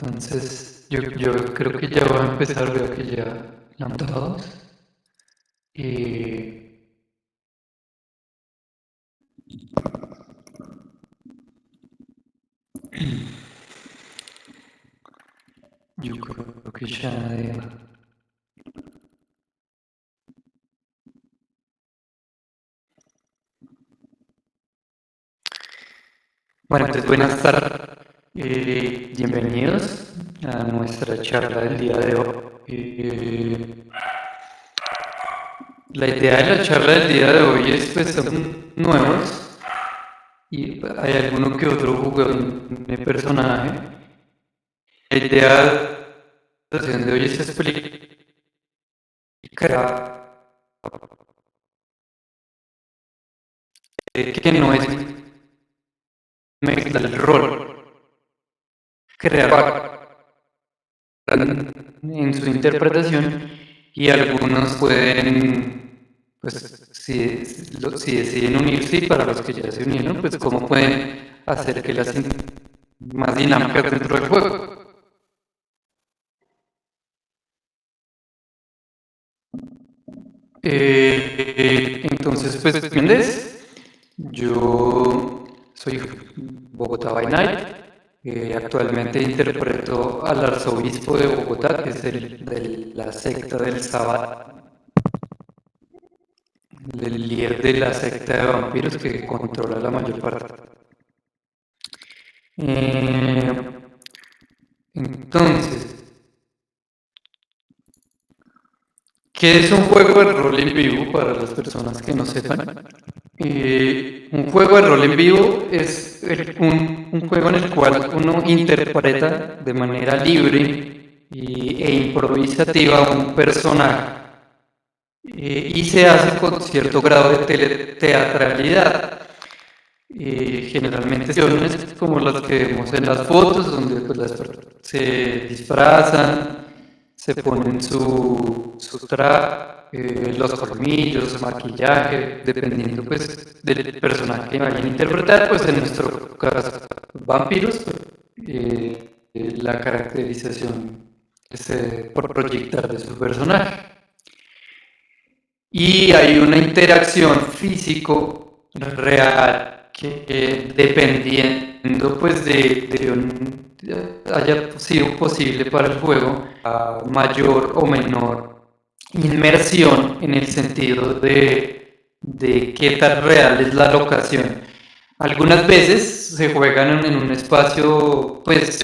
Entonces, yo creo que ya va a empezar, veo que ya están todos. Y yo creo que ya nadie. Bueno, entonces buenas tardes. Bienvenidos a nuestra charla del día de hoy. La idea de la charla del día de hoy es, pues, son nuevos y hay alguno que otro jugador de personaje. La idea de la sesión de hoy es explicar que no es mezclar el rol, crear en su interpretación y algunos pueden, pues si deciden unirse y para los que ya se unieron, pues cómo pueden hacer que las más dinámicas dentro del juego. Entonces, pues, ¿entiendes? Yo soy Bogotá by Night. Actualmente interpreto al arzobispo de Bogotá, que es el de la secta del Sabbat, el líder de la secta de vampiros que controla la mayor parte. Entonces, ¿qué es un juego de rol en vivo para las personas que no sepan? Un juego de rol en vivo es un juego en el cual uno interpreta de manera libre e improvisativa un personaje y se hace con cierto grado de teatralidad. Generalmente situaciones como las que vemos en las fotos, donde pues, se disfrazan, se ponen su traje, los colmillos, maquillaje, dependiendo pues del personaje que vayan a interpretar, pues en nuestro caso vampiros, la caracterización es por proyectar de su personaje. Y hay una interacción físico real que dependiendo pues haya sido posible para el juego a mayor o menor inmersión en el sentido de qué tan real es la locación. Algunas veces se juegan en un espacio pues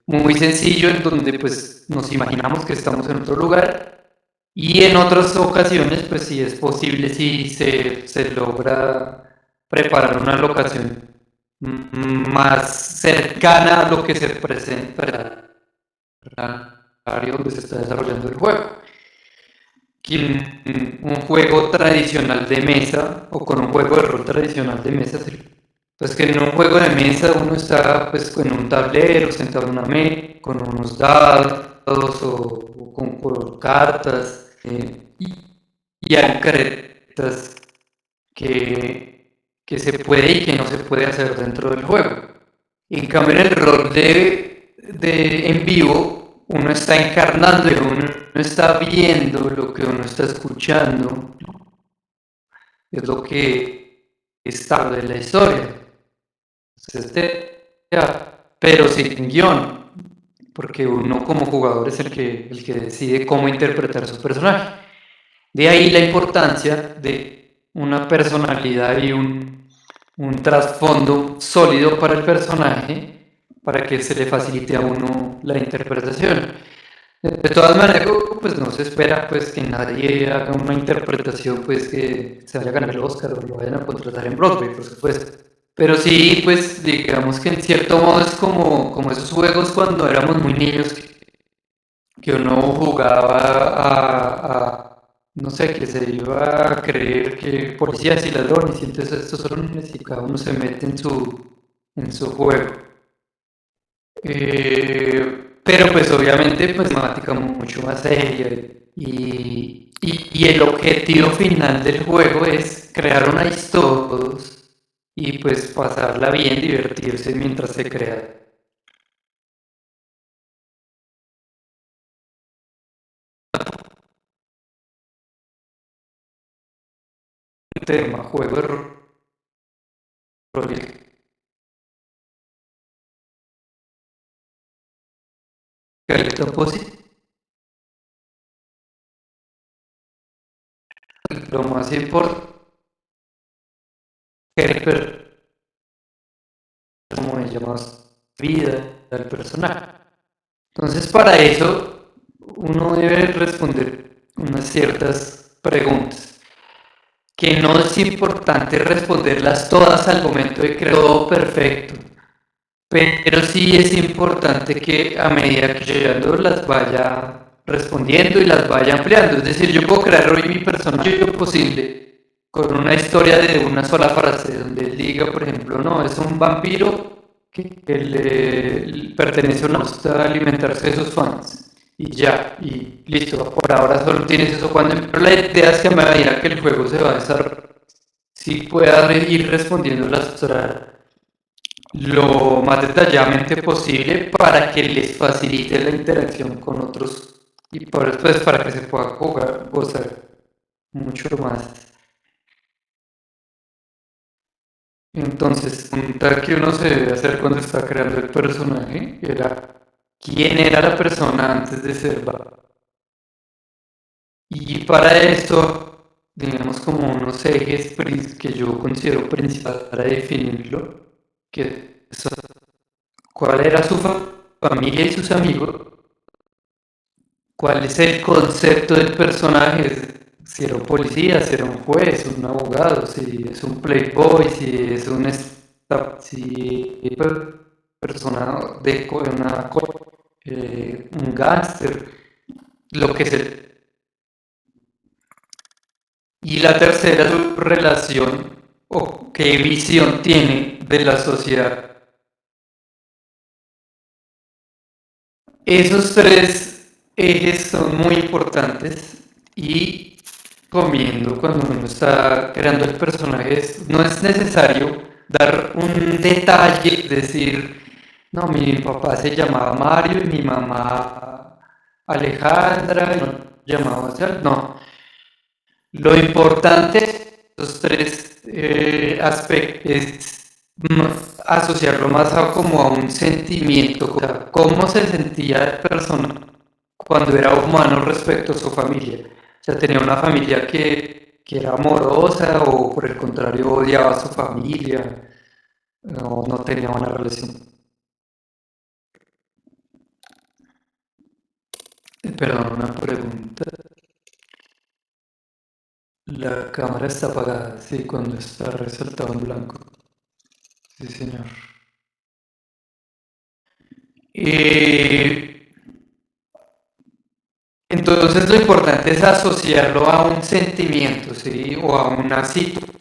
muy sencillo en donde pues nos imaginamos que estamos en otro lugar y en otras ocasiones pues sí es posible si se logra preparar una locación más cercana a lo que se presenta en el área donde se está desarrollando el juego. Que un juego tradicional de mesa o con un juego de rol tradicional de mesa, pues que en un juego de mesa uno está pues con un tablero, sentado en una mesa, con unos dados o con cartas y hay cartas que se puede y que no se puede hacer dentro del juego. En cambio, en el rol en vivo, uno está encarnando y uno está viendo lo que uno está escuchando, es lo que está de la historia. Pero sin guión, porque uno como jugador es el que decide cómo interpretar su personaje. De ahí la importancia de una personalidad y un trasfondo sólido para el personaje para que se le facilite a uno la interpretación. De todas maneras, pues no se espera pues que nadie haga una interpretación pues que se vaya a ganar el Oscar o lo vayan a contratar en Broadway, por supuesto. Pero sí, pues digamos que en cierto modo es como esos juegos cuando éramos muy niños que uno jugaba no sé, que se iba a creer que policías y ladrones, y entonces estos son y cada uno se mete en su juego. Pero pues obviamente pues temática mucho más seria y el objetivo final del juego es crear una historia y pues pasarla bien, divertirse mientras se crea tema, juego de rol, caleta positiva. Lo más importante es ver cómo le llamas vida al personaje. Entonces, para eso, uno debe responder unas ciertas preguntas, que no es importante responderlas todas al momento de crear todo perfecto, pero sí es importante que a medida que yo llegando las vaya respondiendo y las vaya ampliando. Es decir, yo puedo crear hoy mi personaje lo posible con una historia de una sola frase, donde él diga, por ejemplo, no, es un vampiro que le pertenece a una gusta alimentarse de sus fans. Y ya, y listo, por ahora solo tienes eso cuando... Pero la idea es que a medida que el juego se va a desarrollar, sí pueda ir respondiendo las historias lo más detalladamente posible para que les facilite la interacción con otros y por después para que se pueda jugar, gozar mucho más. Entonces, la pregunta que uno se debe hacer cuando está creando el personaje era quién era la persona antes de ser Batman. Y para esto, digamos como unos ejes que yo considero principales para definirlo, que son cuál era su familia y sus amigos, cuál es el concepto del personaje, si era un policía, si era un juez, un abogado, si es un playboy, si es un si es persona de un gángster, lo que sea. Y la tercera, su relación o qué visión tiene de la sociedad. Esos tres ejes son muy importantes y comiendo cuando uno está creando el personaje no es necesario dar un detalle, decir, no, mi papá se llamaba Mario y mi mamá Alejandra, y no llamaba así, no. Lo importante es los tres aspectos es asociarlo más a como a un sentimiento, o sea, cómo se sentía la persona cuando era humano respecto a su familia. O sea, tenía una familia que era amorosa o por el contrario odiaba a su familia o no tenía una relación. Perdón, una pregunta. La cámara está apagada, sí, cuando está resaltado en blanco. Sí, señor. Eh, entonces lo importante es asociarlo a un sentimiento, ¿sí? O a una situación.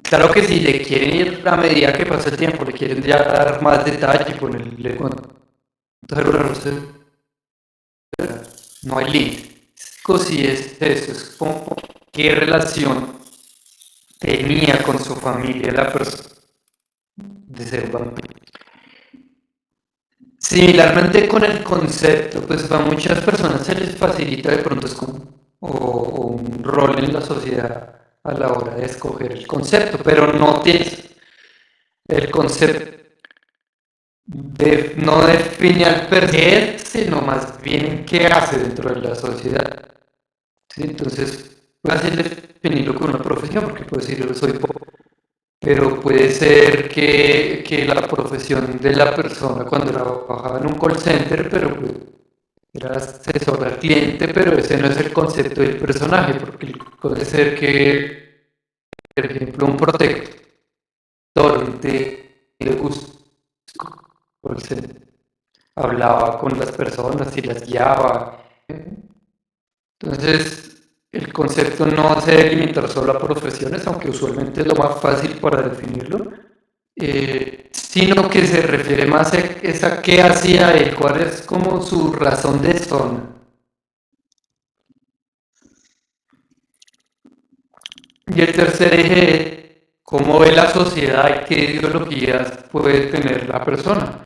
Claro que si le quieren ir a medida que pasa el tiempo, le quieren ya dar más detalle, ponerle no hay límite. Si es eso, es como qué relación tenía con su familia la persona de ser vampiro. Similarmente con el concepto, pues a muchas personas se les facilita de pronto es como, o un rol en la sociedad a la hora de escoger el concepto, pero no tienes el concepto no define al personaje, sino más bien qué hace dentro de la sociedad. ¿Sí? Entonces, es fácil definirlo con una profesión, porque puedo decir yo soy pobre, pero puede ser que la profesión de la persona cuando trabajaba en un call center, pero pues, era asesor al cliente, pero ese no es el concepto del personaje, porque puede ser que, por ejemplo, un protector de gusto call center, hablaba con las personas y las guiaba. Entonces, el concepto no se debe limitar solo a profesiones, aunque usualmente es lo más fácil para definirlo, sino que se refiere más a qué hacía él, cuál es como su razón de ser. Y el tercer eje, cómo ve la sociedad y qué ideologías puede tener la persona.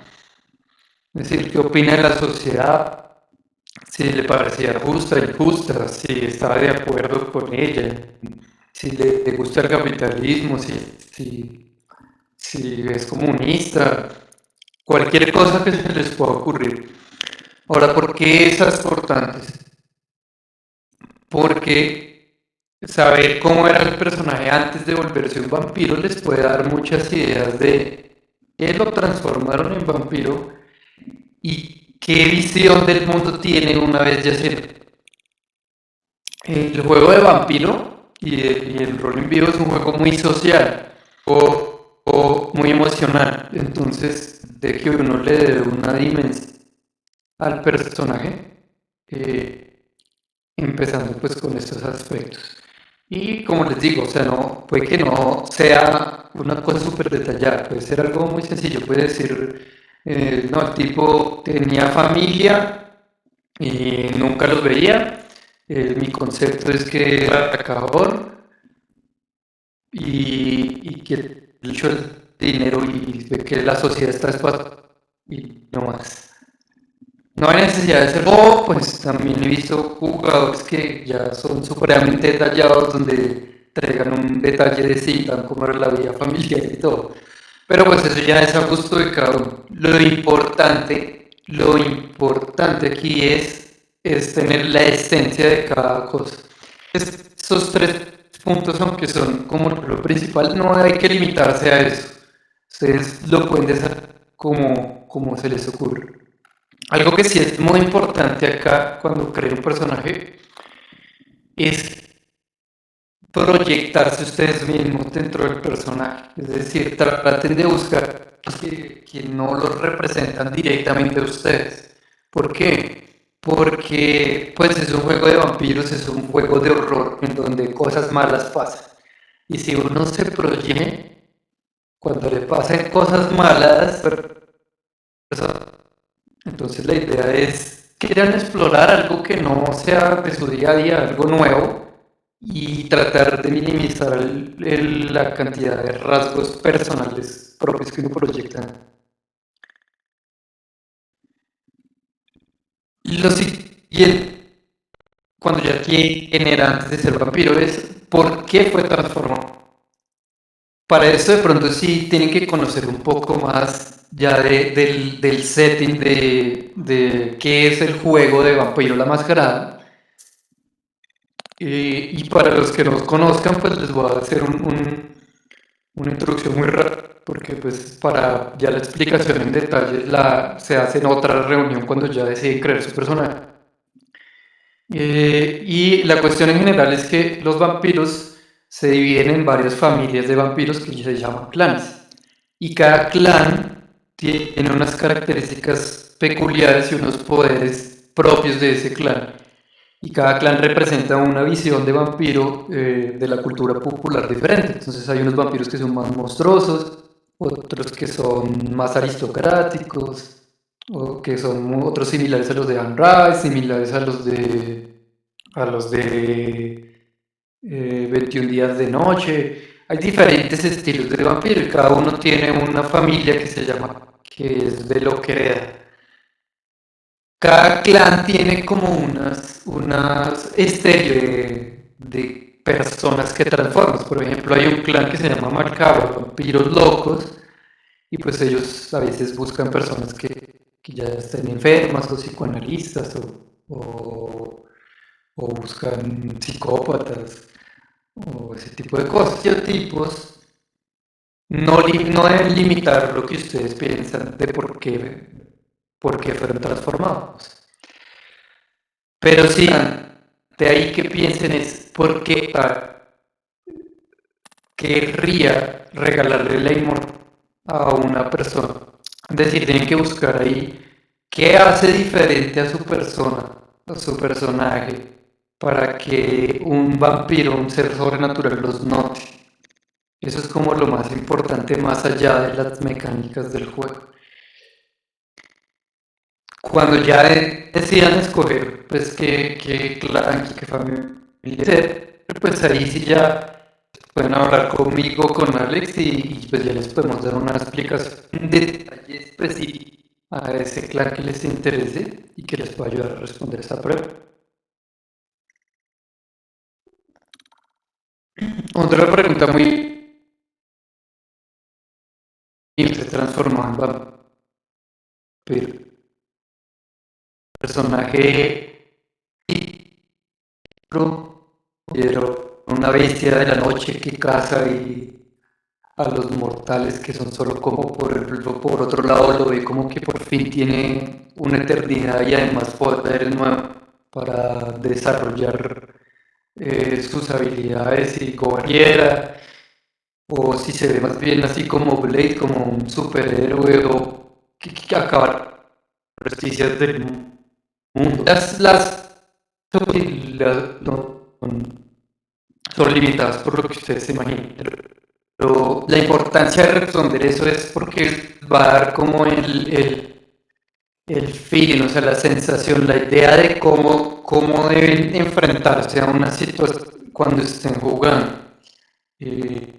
Es decir, qué opina de la sociedad, si le parecía justa, injusta, si estaba de acuerdo con ella, si le gusta el capitalismo, si es comunista, cualquier cosa que se les pueda ocurrir. Ahora, ¿por qué esas importantes? Porque saber cómo era el personaje antes de volverse un vampiro les puede dar muchas ideas de qué lo transformaron en vampiro y qué visión del mundo tiene una vez ya siendo. El juego de vampiro y el rol en vivo es un juego muy social o muy emocional. Entonces, de que uno le dé una dimensión al personaje, empezando pues con estos aspectos. Y como les digo, o sea, no, puede que no sea una cosa súper detallada, puede ser algo muy sencillo, puede decir, no, el tipo tenía familia y nunca los veía, mi concepto es que era atacador y que luchó el dinero y ve que la sociedad está despacio y no más. No hay necesidad de ser pues también he visto jugadores que ya son supremamente detallados, donde traigan un detalle de sí, tan como era la vida familiar y todo. Pero pues eso ya es a gusto de cada uno. Lo importante aquí es tener la esencia de cada cosa. Esos tres puntos, aunque son como lo principal, no hay que limitarse a eso. Ustedes lo pueden desarrollar como se les ocurre. Algo que sí es muy importante acá cuando creen un personaje es proyectarse ustedes mismos dentro del personaje. Es decir, traten de buscar que no los representan directamente a ustedes. ¿Por qué? Porque pues es un juego de vampiros, es un juego de horror en donde cosas malas pasan. Y si uno se proyecta, cuando le pasen cosas malas, entonces la idea es que quieran explorar algo que no sea de su día a día, algo nuevo, y tratar de minimizar la cantidad de rasgos personales propios que uno proyecta. Y lo siguiente, cuando ya quién era antes de ser vampiro, es por qué fue transformado. Para eso de pronto sí tienen que conocer un poco más ya del setting de qué es el juego de Vampiro la Mascarada. Y para los que no conozcan, pues les voy a hacer una introducción muy rápida, porque pues para ya la explicación en detalle se hace en otra reunión cuando ya deciden crear su personaje. Y la cuestión en general es que los vampiros se dividen en varias familias de vampiros que se llaman clanes. Y cada clan tiene unas características peculiares y unos poderes propios de ese clan. Y cada clan representa una visión de vampiro de la cultura popular diferente. Entonces hay unos vampiros que son más monstruosos, otros que son más aristocráticos, o que son otros similares a los de Anne Rice, similares a los de 21 días de noche. Hay diferentes estilos de vampiro y cada uno tiene una familia que se llama, que es de lo que hereda. Cada clan tiene como unas de personas que transforman. Por ejemplo, hay un clan que se llama Macabro, vampiros locos, y pues ellos a veces buscan personas que ya estén enfermas o psicoanalistas o buscan psicópatas o ese tipo de cosas. Y tipos no deben limitar lo que ustedes piensan de por qué fueron transformados. Pero sí, de ahí que piensen es por qué querría regalarle la inmortalidad a una persona. Es decir, tienen que buscar ahí qué hace diferente a su persona, a su personaje, para que un vampiro, un ser sobrenatural los note. Eso es como lo más importante más allá de las mecánicas del juego. Cuando ya decidan escoger pues qué clan, qué familia ser, pues ahí sí ya pueden hablar conmigo, con Alex y pues ya les podemos dar una explicación en detalle específico a ese clan que les interese y que les pueda ayudar a responder esa prueba. Otra pregunta muy se transformó en vampiro. Personaje pero una bestia de la noche que caza y a los mortales que son solo como por otro lado lo ve como que por fin tiene una eternidad y además poder nuevo para desarrollar sus habilidades y cualquiera, o si se ve más bien así como Blade, como un superhéroe o que acabar justicias del mundo. No, son limitadas por lo que ustedes se imaginen. Pero la importancia de responder eso es porque va a dar como el feeling, o sea, la sensación, la idea de cómo deben enfrentarse a una situación cuando estén jugando. Eh,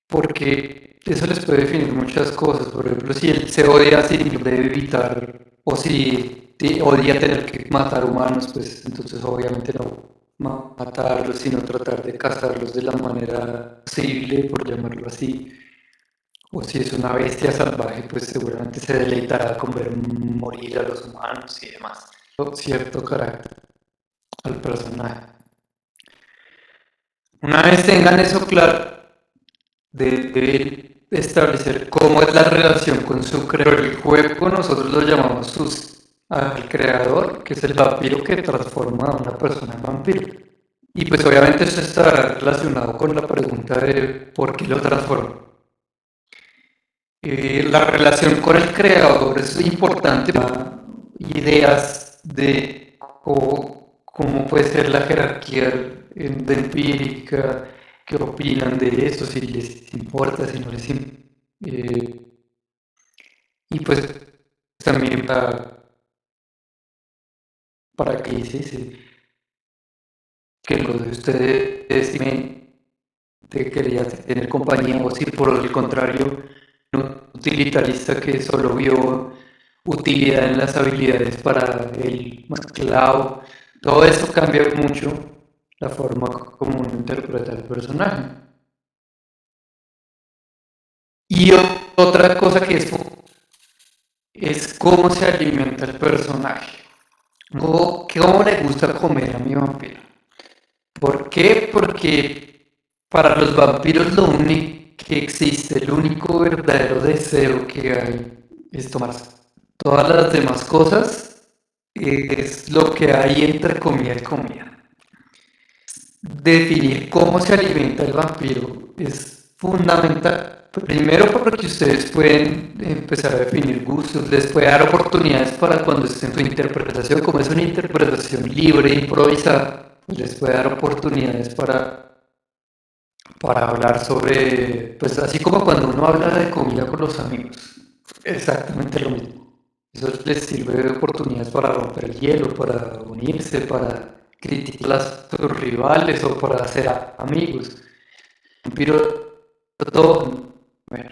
Porque eso les puede definir muchas cosas. Por ejemplo, si él se odia a sí mismo, debe evitar, o si odia tener que matar humanos, pues entonces obviamente no matarlos, sino tratar de cazarlos de la manera posible, por llamarlo así. O si es una bestia salvaje, pues seguramente se deleitará con ver morir a los humanos y demás. Cierto carácter al personaje. Una vez tengan eso claro, de establecer cómo es la relación con su creador. El juego nosotros lo llamamos al creador, que es el vampiro que transforma a una persona en vampiro. Y pues obviamente eso está relacionado con la pregunta de por qué lo transforma. La relación con el creador es importante para ideas de cómo puede ser la jerarquía de empírica, qué opinan de eso, si les importa, si no les importa. Y pues también para que dice que lo de ustedes te quería tener compañía o si por el contrario un utilitarista que solo vio utilidad en las habilidades para el esclavo, todo eso cambia mucho la forma como uno interpreta el personaje. Y otra cosa que es cómo se alimenta el personaje, cómo le gusta comer a mi vampiro. ¿Por qué? Porque para los vampiros lo único que existe, el único verdadero deseo que hay es tomarse. Todas las demás cosas es lo que hay entre comida y comida. Definir cómo se alimenta el vampiro es fundamental. Primero porque ustedes pueden empezar a definir gustos, les puede dar oportunidades para cuando estén en su interpretación, como es una interpretación libre, improvisada, les puede dar oportunidades para hablar sobre, pues así como cuando uno habla de comida con los amigos, exactamente lo mismo. Eso les sirve de oportunidades para romper el hielo, para unirse, para criticar a sus rivales o para hacer amigos. Pero todo, bueno,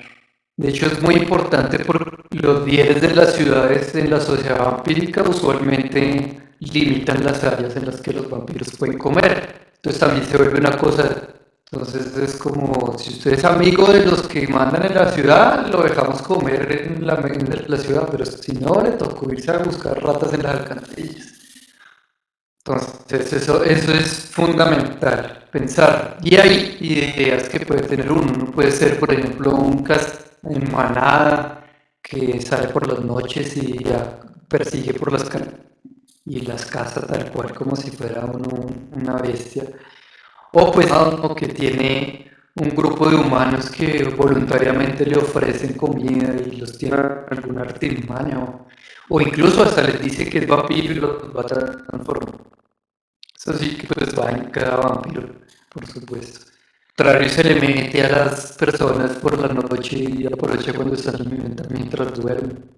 de hecho es muy importante porque los líderes de las ciudades en la sociedad vampírica usualmente limitan las áreas en las que los vampiros pueden comer. Entonces también se vuelve una cosa. Entonces es como si usted es amigo de los que mandan en la ciudad, lo dejamos comer en la ciudad, pero si no, le tocó irse a buscar ratas en las alcantarillas. Entonces eso es fundamental, pensar. Y hay ideas que puede tener uno. Uno puede ser, por ejemplo, un en manada que sale por las noches y ya persigue por las calles y las caza tal cual como si fuera uno una bestia. O pues uno que tiene un grupo de humanos que voluntariamente le ofrecen comida y los tiene alguna artimaña o incluso hasta les dice que es vampiro y los va a transformar. Eso sí que pues va en cada vampiro, por supuesto. Contrario se le mete a las personas por la noche y aprovecha cuando están mientras duermen.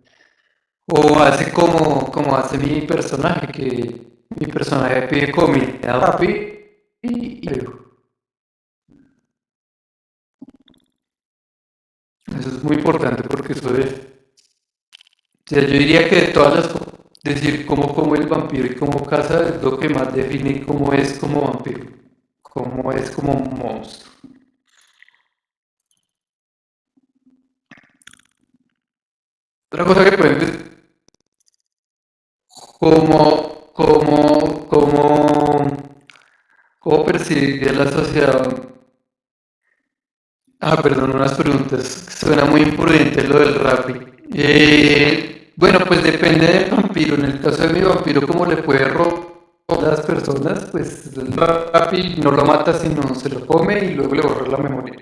O hace como hace mi personaje, que mi personaje pide comida rápido y eso es muy importante porque eso O sea, yo diría que de todas las decir cómo come el vampiro y cómo caza es lo que más define cómo es como vampiro, cómo es como un monstruo. Otra cosa que pueden decir, cómo percibe la sociedad. Ah, perdón, unas preguntas. Suena muy imprudente lo del rap. Bueno, pues depende del vampiro. En el caso de mi vampiro, como le puede robar a las personas, pues el Rappi no lo mata, sino se lo come y luego le borra la memoria.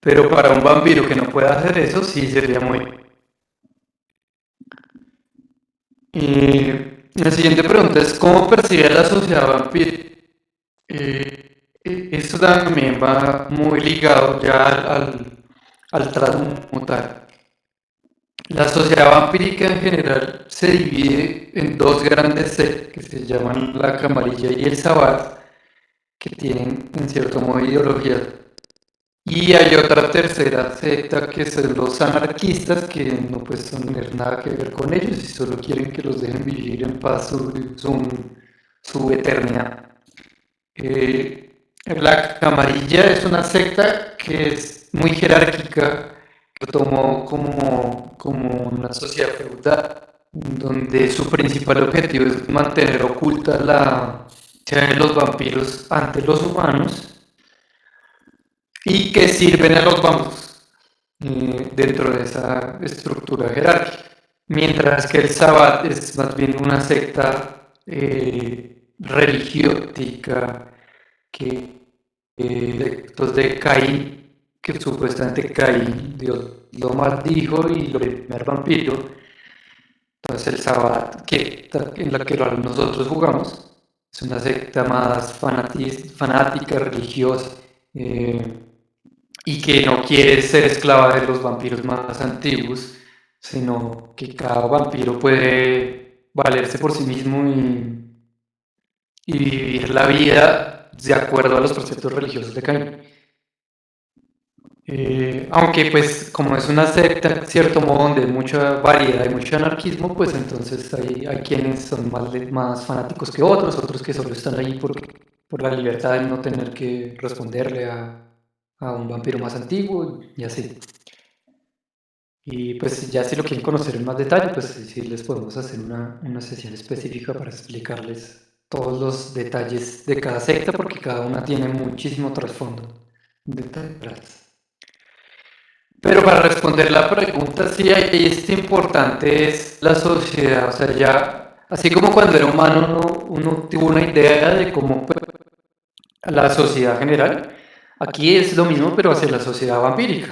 Pero para un vampiro que no pueda hacer eso, sí sería muy. La siguiente pregunta es: ¿cómo percibe la sociedad vampiro? Eso también va muy ligado ya al transmutar. La sociedad vampírica en general se divide en dos grandes sectas que se llaman la Camarilla y el Sabbat, que tienen en cierto modo ideologías. Y hay otra tercera secta que son los anarquistas, que no pues no tienen nada que ver con ellos y solo quieren que los dejen vivir en paz su eternidad. La Camarilla es una secta que es muy jerárquica, que tomó como una sociedad feudal, donde su principal objetivo es mantener oculta la de los vampiros ante los humanos y que sirven a los vampiros dentro de esa estructura jerárquica. Mientras que el Sabbat es más bien una secta religiótica que textos de Caín, que supuestamente Caín, Dios lo maldijo y lo primer vampiro. Entonces el Sabbat, en la que nosotros jugamos, es una secta más fanática, religiosa, y que no quiere ser esclava de los vampiros más antiguos, sino que cada vampiro puede valerse por sí mismo y vivir la vida de acuerdo a los preceptos religiosos de Caín. Aunque pues como es una secta, en cierto modo, donde hay mucha variedad y mucho anarquismo, pues entonces hay quienes son más fanáticos que otros que solo están ahí por la libertad de no tener que responderle a un vampiro más antiguo y así. Y pues ya si lo quieren conocer en más detalle, pues sí les podemos hacer una sesión específica para explicarles todos los detalles de cada secta, porque cada una tiene muchísimo trasfondo detrás. Pero para responder la pregunta, sí, es importante es la sociedad, o sea, ya, así como cuando era humano uno tuvo una idea de cómo fue la sociedad general, aquí es lo mismo, pero hacia la sociedad vampírica.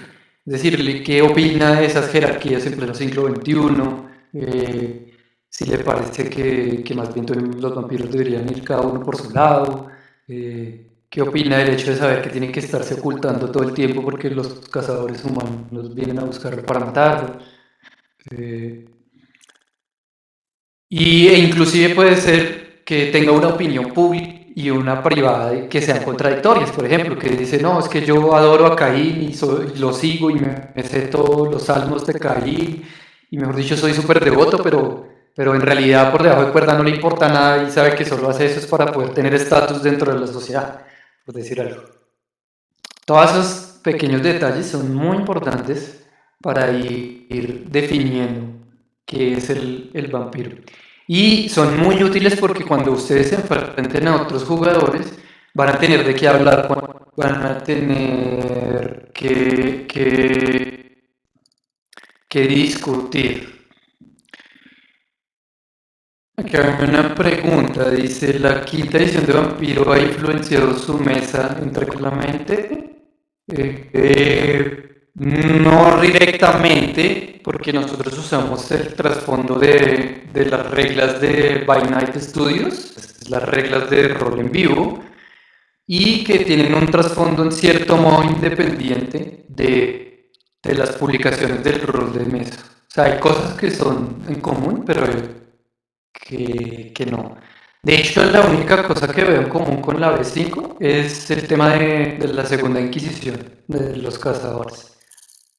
Es decir, qué opina de esas jerarquías en pleno siglo XXI, si le parece que más bien los vampiros deberían ir cada uno por su lado, qué opina del hecho de saber que tienen que estarse ocultando todo el tiempo porque los cazadores humanos vienen a buscarlo para matarlo. E inclusive puede ser que tenga una opinión pública y una privada que sean contradictorias, por ejemplo, que dice, no, es que yo adoro a Caín y lo sigo y me sé todos los salmos de Caín y mejor dicho soy súper devoto, pero en realidad por debajo de cuerda no le importa nada y sabe que solo hace eso es para poder tener estatus dentro de la sociedad, por decir algo. Todos esos pequeños detalles son muy importantes para ir definiendo qué es el vampiro. Y son muy útiles porque cuando ustedes se enfrenten a otros jugadores, van a tener de qué hablar, van a tener que discutir. Aquí hay una pregunta, dice, ¿la quinta edición de Vampiro ha influenciado su mesa tranquilamente? No directamente, porque nosotros usamos el trasfondo de las reglas de By Night Studios, las reglas de rol en vivo, y que tienen un trasfondo en cierto modo independiente de las publicaciones del rol de mesa. O sea, hay cosas que son en común, pero que no. De hecho, la única cosa que veo en común con la B5 es el tema de la segunda Inquisición, de los cazadores.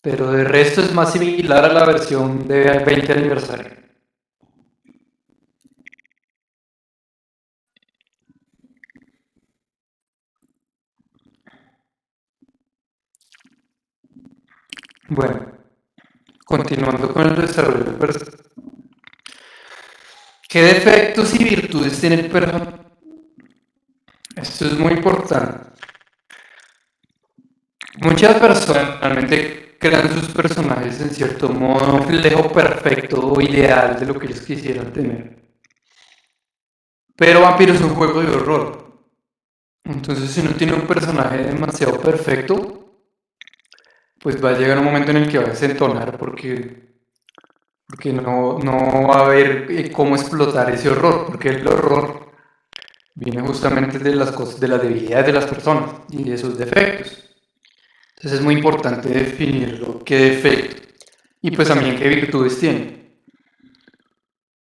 pero de resto es más similar a la versión de 20 aniversario. Bueno, continuando con el desarrollo del personaje. ¿Qué defectos y virtudes tiene el personaje? Esto es muy importante. Muchas personas realmente crean sus personajes en cierto modo un reflejo perfecto o ideal de lo que ellos quisieran tener. Pero Vampiro es un juego de horror. Entonces, si uno tiene un personaje demasiado perfecto, pues va a llegar un momento en el que va a desentonar porque no va a haber cómo explotar ese horror, porque el horror viene justamente de las cosas, de las debilidades de las personas y de sus defectos. Entonces es muy importante definirlo, qué defecto y pues también qué virtudes tiene.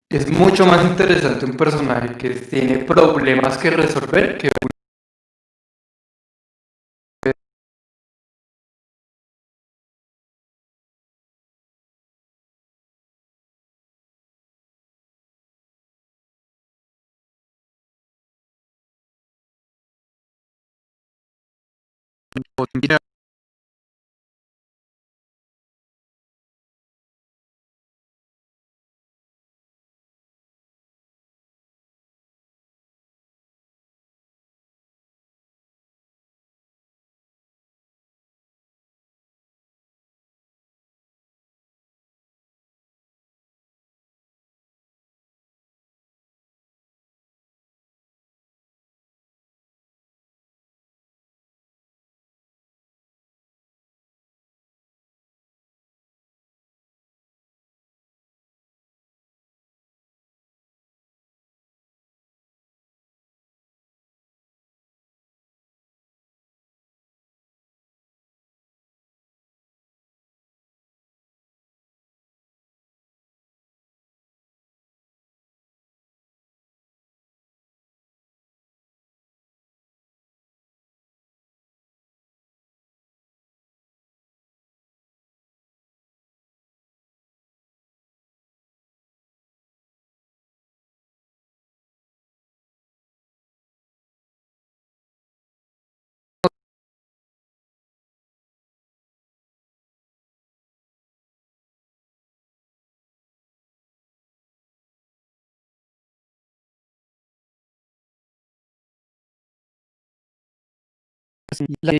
Es mucho más interesante un personaje que tiene problemas que resolver que un la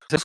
se